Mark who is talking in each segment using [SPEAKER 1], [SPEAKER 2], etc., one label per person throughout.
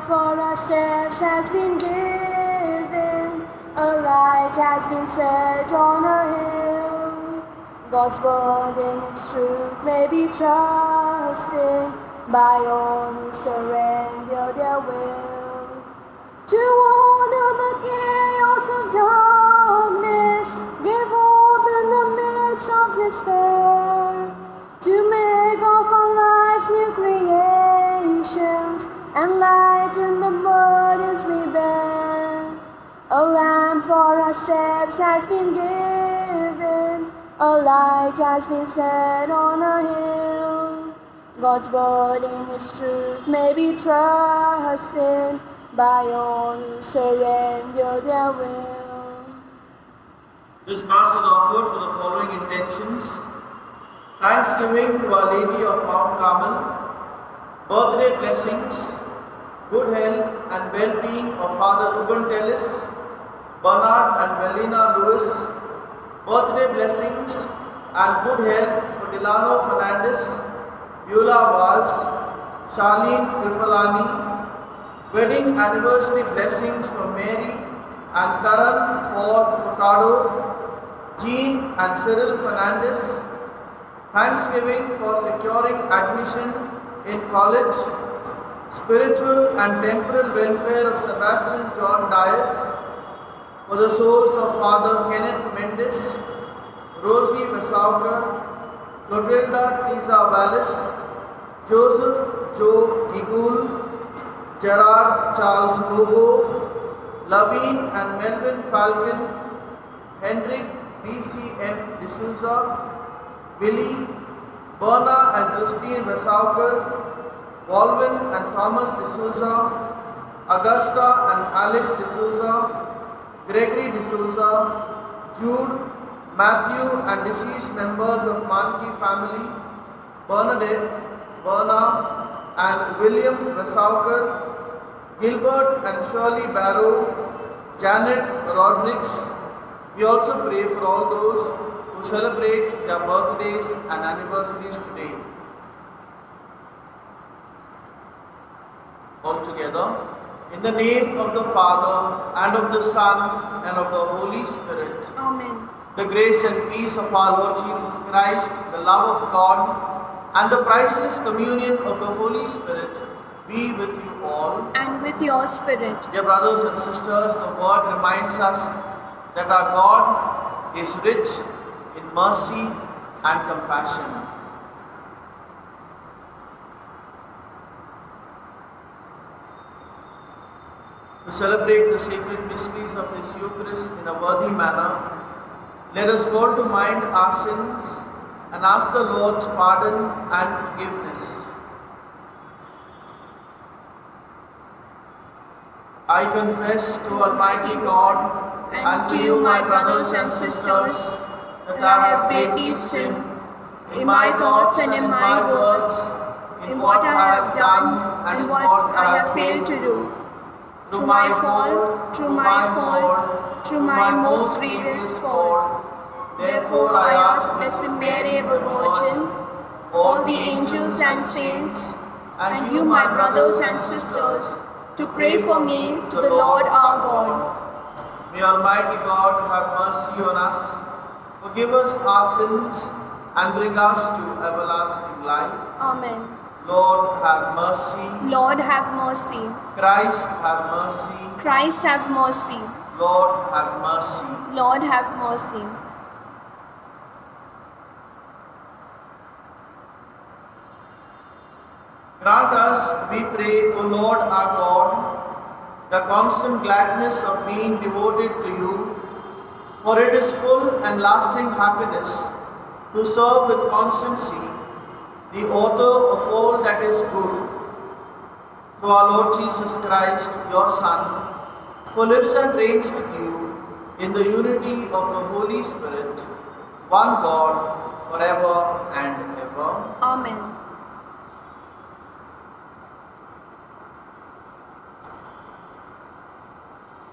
[SPEAKER 1] lamp for our steps has been given, a light has been set on a hill. God's word in its truth may be trusted by all who surrender their will. To order the chaos of darkness, give hope in the midst of despair, to make of our lives new creations and lighten the burdens we bear. A lamp for our steps has been given, a light has been set on a hill. God's word in its truth may be trusted by all who surrender their will.
[SPEAKER 2] This Mass is offered for the following intentions: Thanksgiving to Our Lady of Mount Carmel, birthday blessings, good health and well-being of Father Ruben Tellis, Bernard and Velina Lewis, birthday blessings and good health for Delano Fernandez, Beulah Walsh, Charlene Kripalani, wedding anniversary blessings for Mary and Karan Paul Furtado, Jean and Cyril Fernandez, thanksgiving for securing admission in college, spiritual and temporal welfare of Sebastian John Dias, for the souls of Father Kenneth Mendes, Rosie Vesaukar, Clotilda Teresa Wallis, Joseph Joe Gigul, Gerard Charles Lobo, Laveen and Melvin Falcon, Hendrik BCM D'Souza, Willie, Berna and Justine Vesaukar, Walvin and Thomas D'Souza, Augusta and Alex D'Souza, Gregory D'Souza, Jude, Matthew and deceased members of Manki family, Bernadette, Berna and William Vesaukar, Gilbert and Shirley Barrow, Janet Rodriguez. We also pray for all those who celebrate their birthdays and anniversaries today. All together, in the name of the Father, and of the Son, and of the Holy Spirit.
[SPEAKER 1] Amen.
[SPEAKER 2] The grace and peace of our Lord Jesus Christ, the love of God, and the priceless communion of the Holy Spirit be with you all.
[SPEAKER 1] And with your spirit.
[SPEAKER 2] Dear brothers and sisters, the word reminds us that our God is rich in mercy and compassion. To celebrate the sacred mysteries of this Eucharist in a worthy manner, let us call to mind our sins and ask the Lord's pardon and forgiveness. I confess to Almighty God and to you, my brothers and sisters, that I have greatly sinned in my thoughts and in my words, in what I have done and in what I have failed to do. Through my fault, through my most grievous fault. Therefore I ask Blessed Mary, ever Virgin, all the angels and saints, and you, my brothers and sisters, to pray for me to the Lord our God. May Almighty God have mercy on us, forgive us our sins, and bring us to everlasting life.
[SPEAKER 1] Amen.
[SPEAKER 2] Lord, have mercy.
[SPEAKER 1] Lord, have mercy.
[SPEAKER 2] Christ, have mercy.
[SPEAKER 1] Christ, have mercy.
[SPEAKER 2] Lord, have mercy.
[SPEAKER 1] Lord, have mercy.
[SPEAKER 2] Grant us, we pray, O Lord our God, the constant gladness of being devoted to you, for it is full and lasting happiness to serve with constancy the author of all that is good, through our Lord Jesus Christ, your Son, who lives and reigns with you in the unity of the Holy Spirit, one God, forever and ever.
[SPEAKER 1] Amen.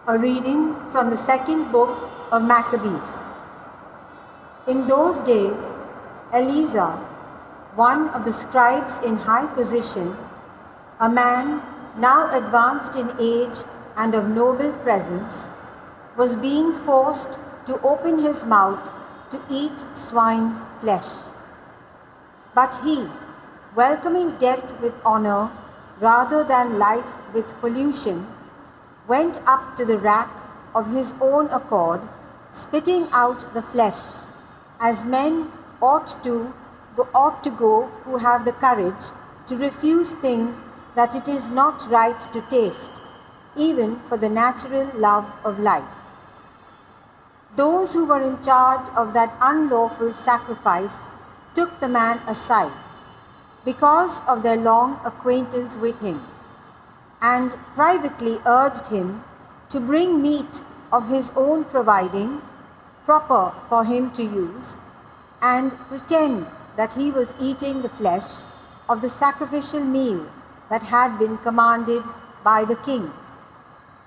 [SPEAKER 3] A reading from the second book of Maccabees. In those days, Eleazar, one of the scribes in high position, a man now advanced in age and of noble presence, was being forced to open his mouth to eat swine's flesh. But he, welcoming death with honor rather than life with pollution, went up to the rack of his own accord, spitting out the flesh, as men ought to go who have the courage to refuse things that it is not right to taste, even for the natural love of life. Those who were in charge of that unlawful sacrifice took the man aside, because of their long acquaintance with him, and privately urged him to bring meat of his own providing, proper for him to use, and pretend that he was eating the flesh of the sacrificial meal that had been commanded by the king,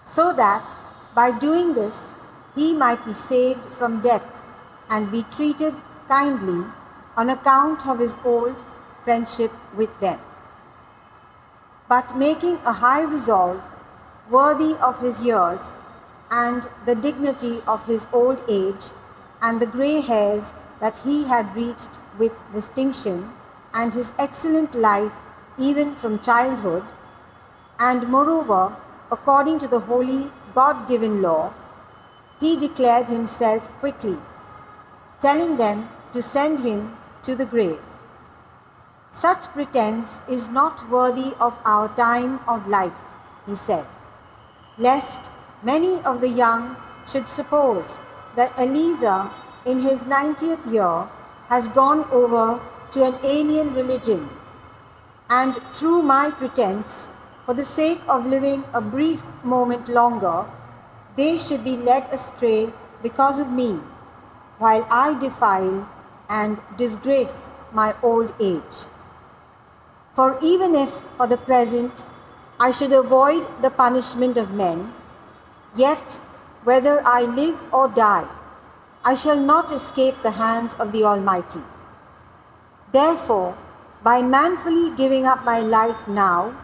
[SPEAKER 3] so that by doing this he might be saved from death and be treated kindly on account of his old friendship with them. But making a high resolve, worthy of his years and the dignity of his old age and the grey hairs that he had reached with distinction, and his excellent life even from childhood, and moreover, according to the holy God-given law, he declared himself quickly, telling them to send him to the grave. Such pretense is not worthy of our time of life, he said, lest many of the young should suppose that Eleazar in his 90th year has gone over to an alien religion, and through my pretense, for the sake of living a brief moment longer, they should be led astray because of me, while I defile and disgrace my old age. For even if, for the present, I should avoid the punishment of men, yet, whether I live or die, I shall not escape the hands of the Almighty. Therefore, by manfully giving up my life now,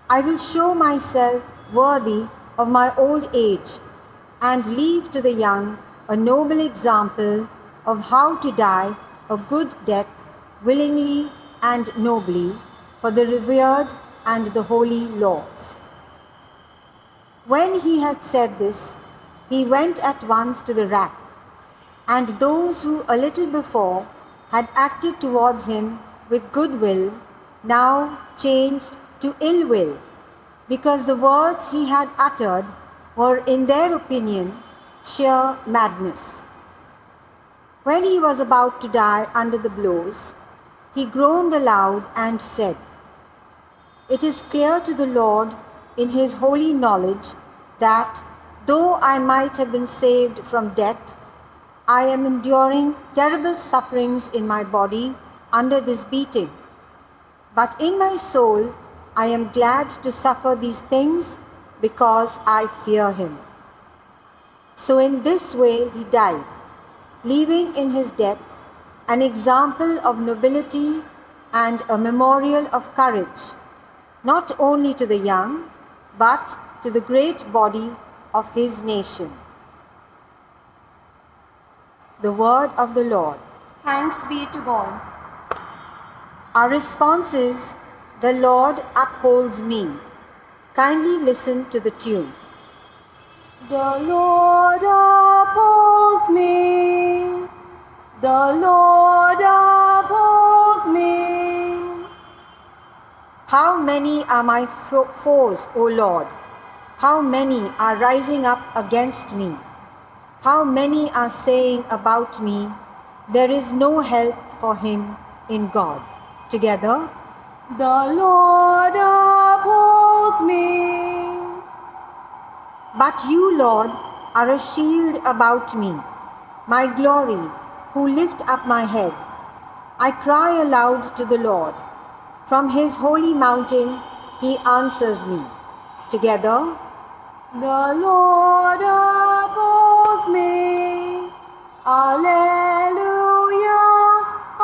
[SPEAKER 3] I will show myself worthy of my old age and leave to the young a noble example of how to die a good death willingly and nobly for the revered and the holy laws. When he had said this, he went at once to the rack, and those who a little before had acted towards him with good will now changed to ill will, because the words he had uttered were in their opinion sheer madness. When he was about to die under the blows, he groaned aloud and said, "It is clear to the Lord in his holy knowledge that, though I might have been saved from death, I am enduring terrible sufferings in my body under this beating. But in my soul I am glad to suffer these things because I fear him." So in this way he died, leaving in his death an example of nobility and a memorial of courage, not only to the young, but to the great body of his nation. The word of the Lord.
[SPEAKER 1] Thanks be to God.
[SPEAKER 3] Our response is, "The Lord upholds me." Kindly listen to the tune.
[SPEAKER 1] The Lord upholds me. The Lord upholds me.
[SPEAKER 3] How many are my foes, O Lord? How many are rising up against me? How many are saying about me, "There is no help for him in God"? Together,
[SPEAKER 1] The Lord upholds me.
[SPEAKER 3] but you, Lord, are a shield about me, my glory, who lift up my head. I cry aloud to the Lord. From his holy mountain he answers me. Together,
[SPEAKER 1] The Lord upholds me. Alleluia,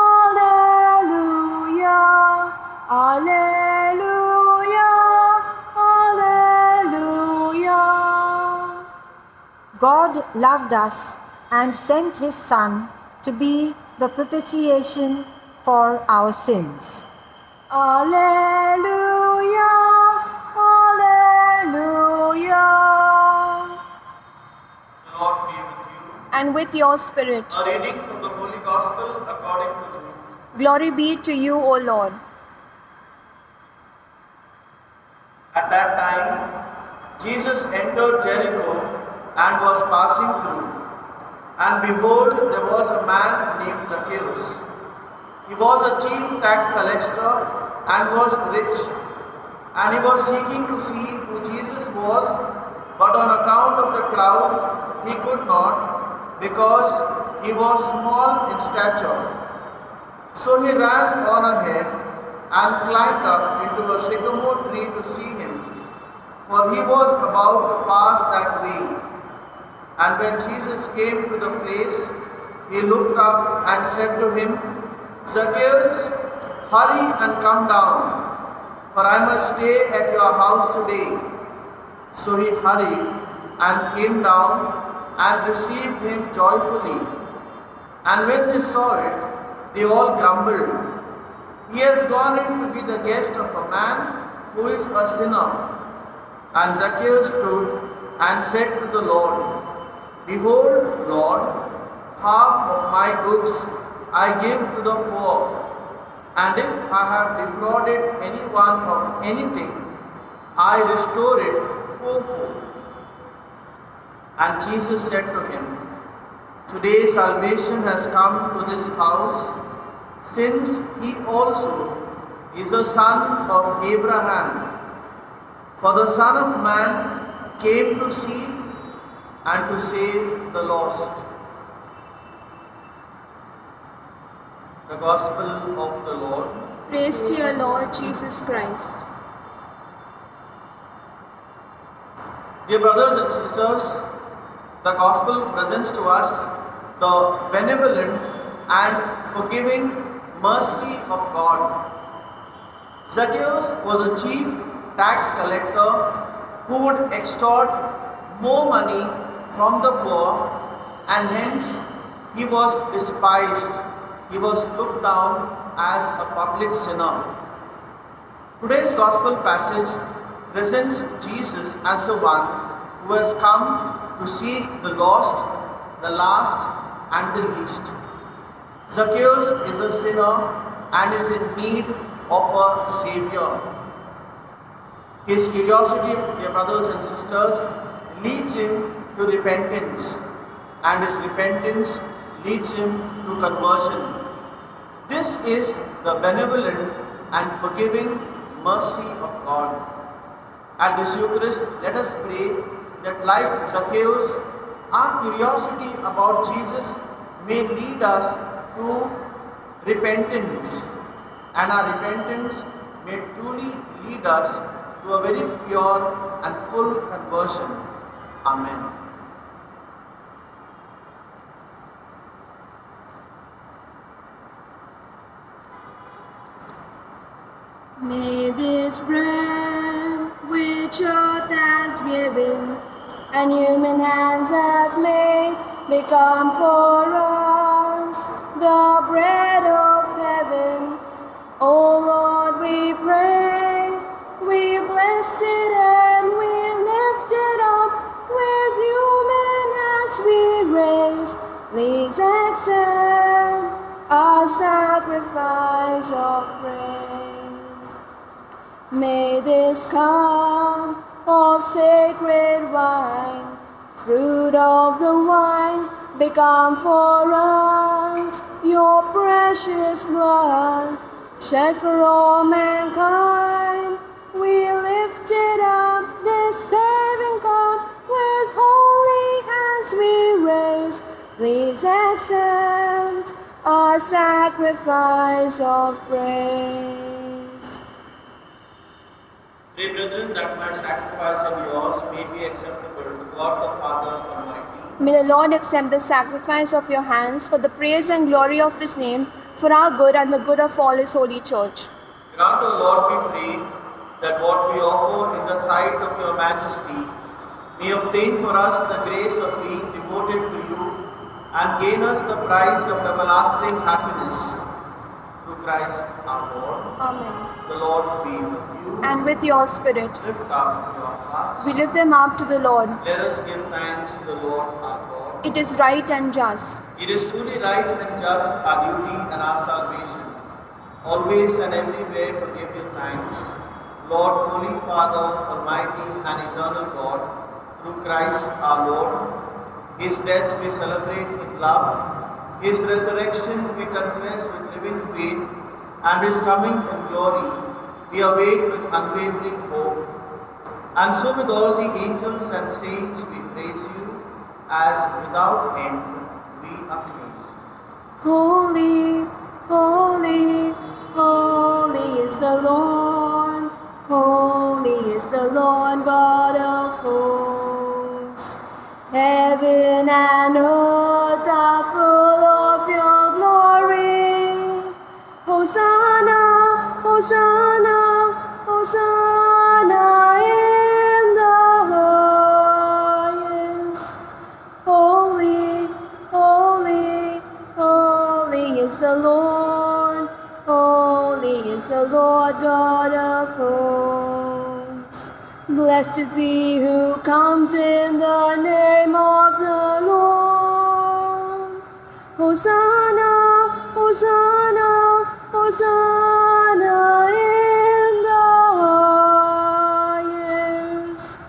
[SPEAKER 1] alleluia, alleluia,
[SPEAKER 3] God loved us and sent his Son to be the propitiation for our sins.
[SPEAKER 1] Alleluia, Alleluia.
[SPEAKER 2] The Lord be with you.
[SPEAKER 1] And with your spirit.
[SPEAKER 2] A reading from the Holy Gospel according to Luke.
[SPEAKER 1] Glory be to you, O Lord.
[SPEAKER 2] At that time, Jesus entered Jericho and was passing through. And behold, there was a man named Zacchaeus. He was a chief tax collector and was rich. And he was seeking to see who Jesus was, but on account of the crowd, he could not, because he was small in stature. So he ran on ahead and climbed up into a sycamore tree to see him, for he was about to pass that way. And when Jesus came to the place, he looked up and said to him, Zacchaeus, hurry and come down, for I must stay at your house today. So he hurried and came down and received him joyfully. And when they saw it, they all grumbled, He has gone in to be the guest of a man who is a sinner. And Zacchaeus stood and said to the Lord, Behold, Lord, half of my goods I give to the poor, and if I have defrauded anyone of anything, I restore it fourfold. And Jesus said to him, Today salvation has come to this house, since he also is a son of Abraham. For the Son of Man came to seek and to save the lost. The Gospel of the Lord.
[SPEAKER 1] Praise to your Lord Jesus Christ.
[SPEAKER 2] Dear brothers and sisters, the Gospel presents to us the benevolent and forgiving mercy of God. Zacchaeus was a chief tax collector who would extort more money from the poor, and hence he was despised. He was looked down as a public sinner. Today's Gospel passage presents Jesus as the one who has come to seek the lost, the last, and the least. Zacchaeus is a sinner and is in need of a Savior. His curiosity, dear brothers and sisters, leads him to repentance, and his repentance leads him to conversion. This is the benevolent and forgiving mercy of God. At this Eucharist, let us pray that like Zacchaeus, our curiosity about Jesus may lead us to repentance, and our repentance may truly lead us to a very pure and full conversion. Amen.
[SPEAKER 1] May this bread which earth has given and human hands have made become for us the bread of heaven. O Lord, we pray, we bless it and we lift it up with human hands we raise. Please accept our sacrifice of praise. May this cup of sacred wine, fruit of the vine, become for us your precious blood, shed for all mankind. We lift it up, this saving cup, with holy hands we raise. Please accept our sacrifice of praise.
[SPEAKER 2] Pray, brethren, that my sacrifice and yours may be acceptable to God the Father Almighty.
[SPEAKER 1] May the Lord accept the sacrifice of your hands for the praise and glory of His name, for our good and the good of all His holy church.
[SPEAKER 2] Grant, O Lord, we pray, that what we offer in the sight of your majesty may obtain for us the grace of being devoted to you and gain us the prize of everlasting happiness. Through Christ our Lord.
[SPEAKER 1] Amen.
[SPEAKER 2] The Lord be with you.
[SPEAKER 1] And with your spirit,
[SPEAKER 2] Lift up your hearts.
[SPEAKER 1] we lift them up to the Lord.
[SPEAKER 2] Let us give thanks to the Lord our God.
[SPEAKER 1] It is right and just.
[SPEAKER 2] It is truly right and just, our duty and our salvation, always and everywhere to give you thanks, Lord, Holy Father, Almighty and Eternal God, through Christ our Lord. His death we celebrate in love, His resurrection we confess with living faith, and His coming in glory we await with unwavering hope. And so with all the angels and saints we praise you, as without end we acclaim.
[SPEAKER 1] Holy, holy, holy is the Lord. Holy is the Lord God of hosts. Heaven and earth are full of your glory. Hosanna, Hosanna, Hosanna in the highest. Holy, holy, holy is the Lord. Holy is the Lord God of hosts. Blessed is he who comes in the name of the Lord. Hosanna, Hosanna, Hosanna in the highest.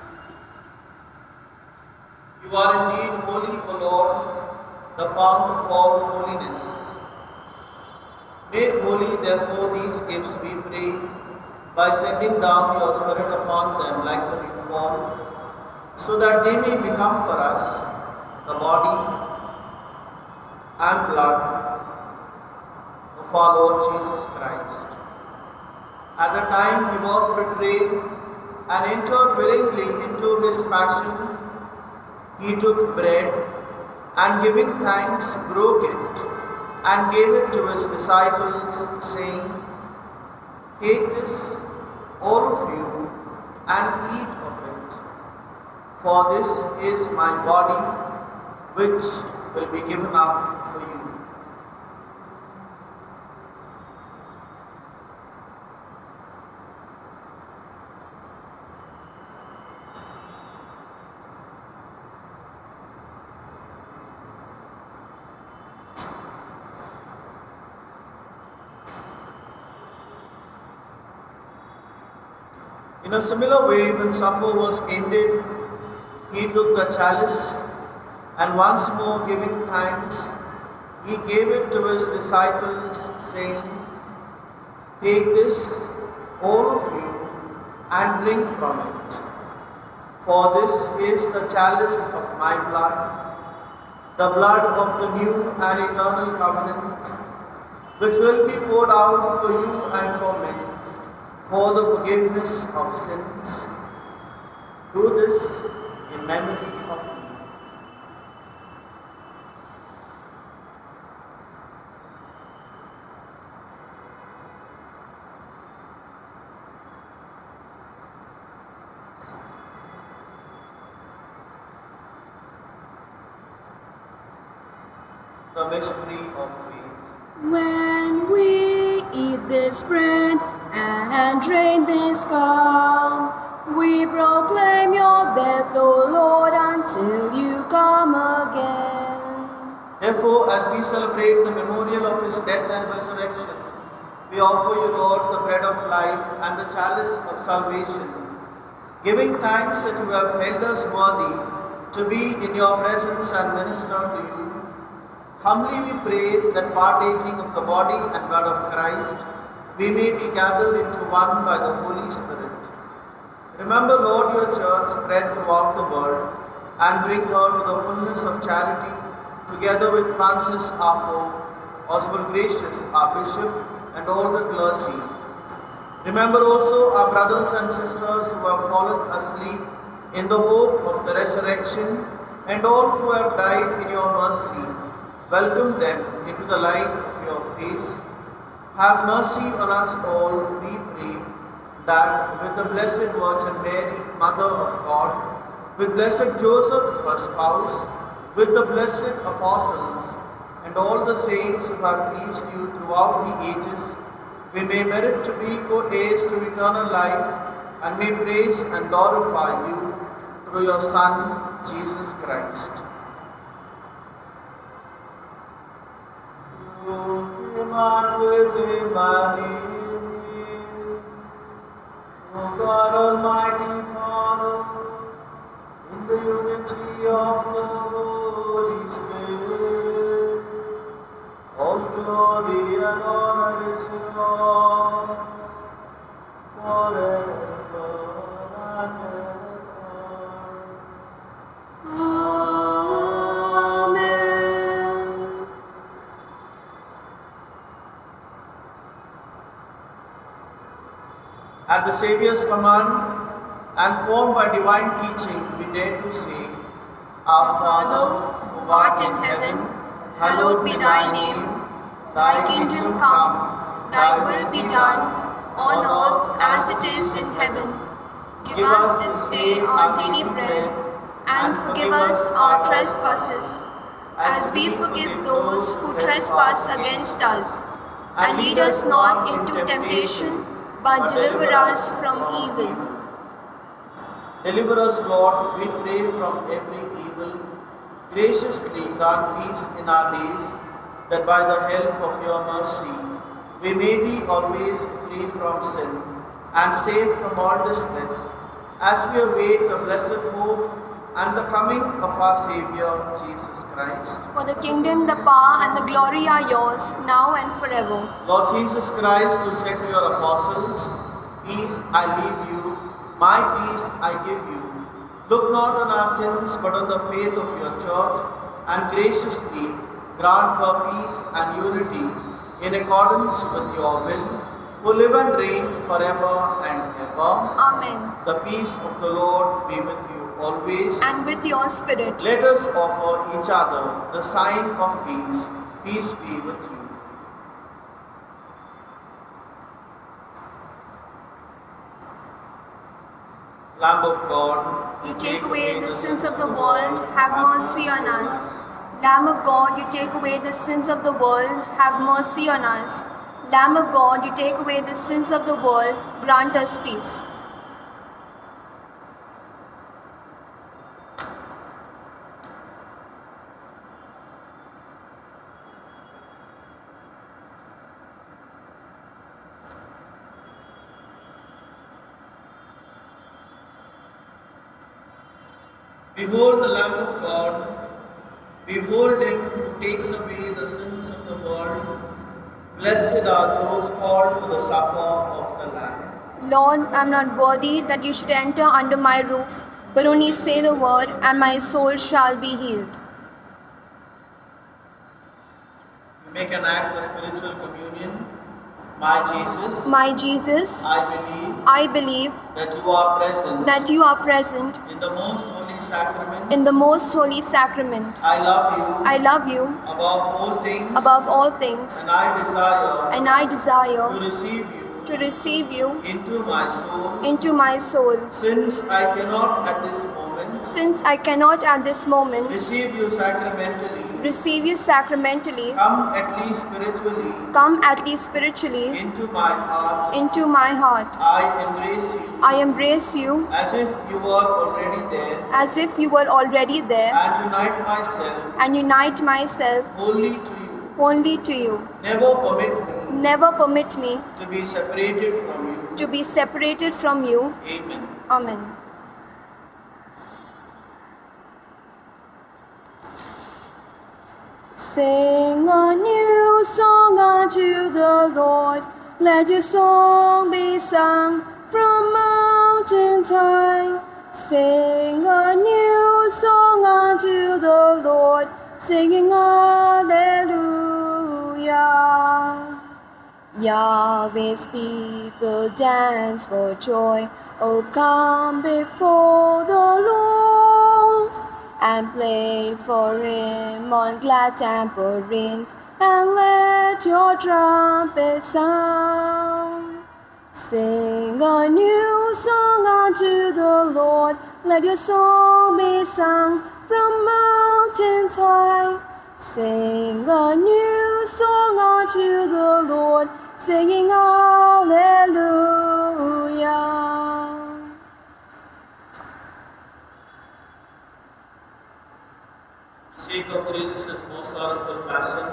[SPEAKER 2] You are indeed holy, O Lord, the fount of all holiness. Make holy, therefore, these gifts, we pray, by sending down your Spirit upon them like the dew fall, so that they may become for us the body and blood of our Lord Jesus Christ. At the time he was betrayed and entered willingly into his passion, he took bread and giving thanks broke it and gave it to his disciples, saying, "Take this, all of you, and eat of it, for this is my body, which will be given up for you." In a similar way, when supper was ended, he took the chalice, and once more giving thanks, he gave it to his disciples, saying, "Take this, all of you, and drink from it. For this is the chalice of my blood, the blood of the new and eternal covenant, which will be poured out for you and for many, for the forgiveness of sins. Do this in memory of me." The mystery of faith.
[SPEAKER 1] When we eat this bread and drink this cup, we proclaim your death, O Lord, until you come again.
[SPEAKER 2] Therefore, as we celebrate the memorial of his death and resurrection, we offer you, Lord, the bread of life and the chalice of salvation, giving thanks that you have held us worthy to be in your presence and minister to you. Humbly we pray that partaking of the body and blood of Christ, we may be gathered into one by the Holy Spirit. Remember, Lord, your church spread throughout the world, and bring her to the fullness of charity, together with Francis our Pope, Oswald Gracious our Bishop, and all the clergy. Remember also our brothers and sisters who have fallen asleep in the hope of the resurrection, and all who have died in your mercy. Welcome them into the light of your face. Have mercy on us all, we pray, that with the Blessed Virgin Mary, Mother of God, with blessed Joseph, her spouse, with the blessed apostles, and all the saints who have pleased you throughout the ages, we may merit to be co-heirs to eternal life, and may praise and glorify you through your Son, Jesus Christ. Through him and with him and in him, O God Almighty Father, in the unity of the Holy Spirit, all glory and honor is yours forever and ever.
[SPEAKER 1] Amen.
[SPEAKER 2] At the Saviour's command and formed by divine teaching, we dare to say, Our Father, who art in heaven, hallowed be thy name. Thy kingdom come, thy will be done, on earth as it is in heaven. Give us this day our daily bread, and forgive us our trespasses, as we forgive those who trespass against us. And lead us not into temptation, but deliver us from evil. Deliver us, Lord, we pray, from every evil. Graciously grant peace in our days, that by the help of your mercy we may be always free from sin and safe from all distress, as we await the blessed hope and the coming of our Saviour, Jesus Christ.
[SPEAKER 1] For the kingdom, the power, and the glory are yours, now and forever.
[SPEAKER 2] Lord Jesus Christ, who said to your apostles, Peace I leave you, my peace I give you. Look not on our sins, but on the faith of your church, and graciously grant her peace and unity in accordance with your will, who live and reign forever and ever.
[SPEAKER 1] Amen.
[SPEAKER 2] The peace of the Lord be with you always.
[SPEAKER 1] And with your spirit.
[SPEAKER 2] Let us offer each other the sign of peace. Peace be with you. Lamb of God,
[SPEAKER 1] You take away the sins of the world, have mercy on us. Lamb of God, you take away the sins of the world, have mercy on us. Lamb of God, you take away the sins of the world, grant us peace.
[SPEAKER 2] Behold the Lamb of God. Behold him who takes away the sins of the world. Blessed are those called to the supper of the Lamb.
[SPEAKER 1] Lord, I am not worthy that you should enter under my roof, but only say the word, and my soul shall be healed.
[SPEAKER 2] We make an act of spiritual communion. My Jesus, I believe that you are present in the most holy sacrament. I love you above all things, and I desire to receive you into my soul. Since I cannot at this moment receive you sacramentally, come at least spiritually into my heart. I embrace you as if you were already there, and unite myself wholly to you. Never permit me to be separated from you. Amen. Sing a new song unto the Lord. Let your song be sung from mountains high. Sing a new song unto the Lord, singing Alleluia. Yahweh's people dance for joy. Oh, come before the Lord and play for him on glad tambourines, and let your trumpets sound. Sing a new song
[SPEAKER 1] unto the Lord. Let your song be sung from mountains high. Sing a new song unto the Lord, singing Hallelujah.
[SPEAKER 2] For the sake of Jesus' most sorrowful passion,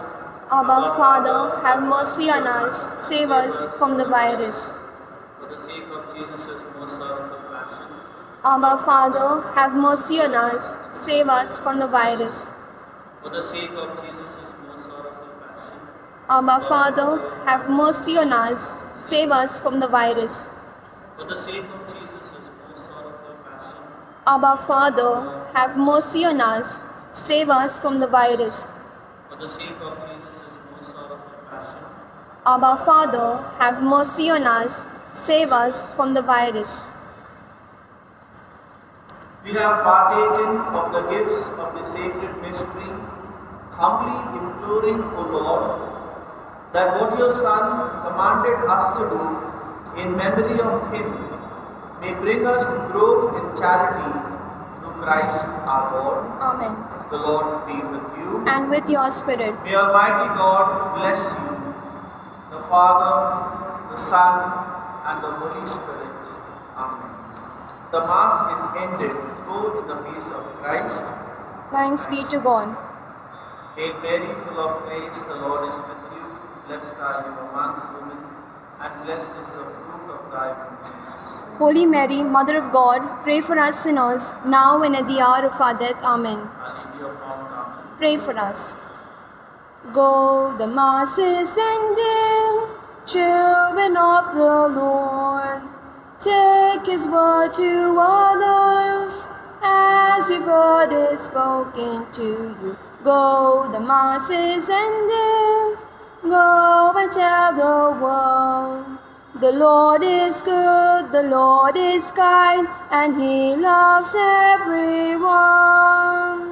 [SPEAKER 1] Abba, Father, have mercy on us. Save us from the virus.
[SPEAKER 2] for the sake of Jesus' most sorrowful passion,
[SPEAKER 1] Abba, Father, have mercy on us. Save us from the virus.
[SPEAKER 2] for the sake of Jesus' most sorrowful passion,
[SPEAKER 1] Abba, Father, have mercy on us. Save us from the virus.
[SPEAKER 2] for the sake of Jesus' most sorrowful passion,
[SPEAKER 1] Abba, Father, have mercy on us. Save us from the virus.
[SPEAKER 2] for the sake of Jesus' most sorrowful passion,
[SPEAKER 1] Abba, Father, have mercy on us. Save us from the virus.
[SPEAKER 2] we have partaken of the gifts of the sacred mystery, humbly imploring, O Lord, that what your Son commanded us to do in memory of him may bring us growth in charity through Christ our Lord.
[SPEAKER 1] Amen.
[SPEAKER 2] The Lord be with you.
[SPEAKER 1] And with your spirit.
[SPEAKER 2] May Almighty God bless you, the Father, the Son, and the Holy Spirit. Amen. The Mass is ended. Go in the peace of Christ.
[SPEAKER 1] Thanks be to God.
[SPEAKER 2] Hail Mary, full of grace, the Lord is with you. Blessed are you amongst women, and blessed is the fruit of thy womb, Jesus.
[SPEAKER 1] Holy Mary, Mother of God, pray for us sinners, now and at the hour of our death. Amen.
[SPEAKER 2] Our Lady of Mount Carmel,
[SPEAKER 1] Pray for us. Go, the Mass is ending, children of the Lord. Take his word to others, as you've heard it spoken to you. Go, the Mass is ending, go and tell the world. The Lord is good, the Lord is kind, and he loves everyone.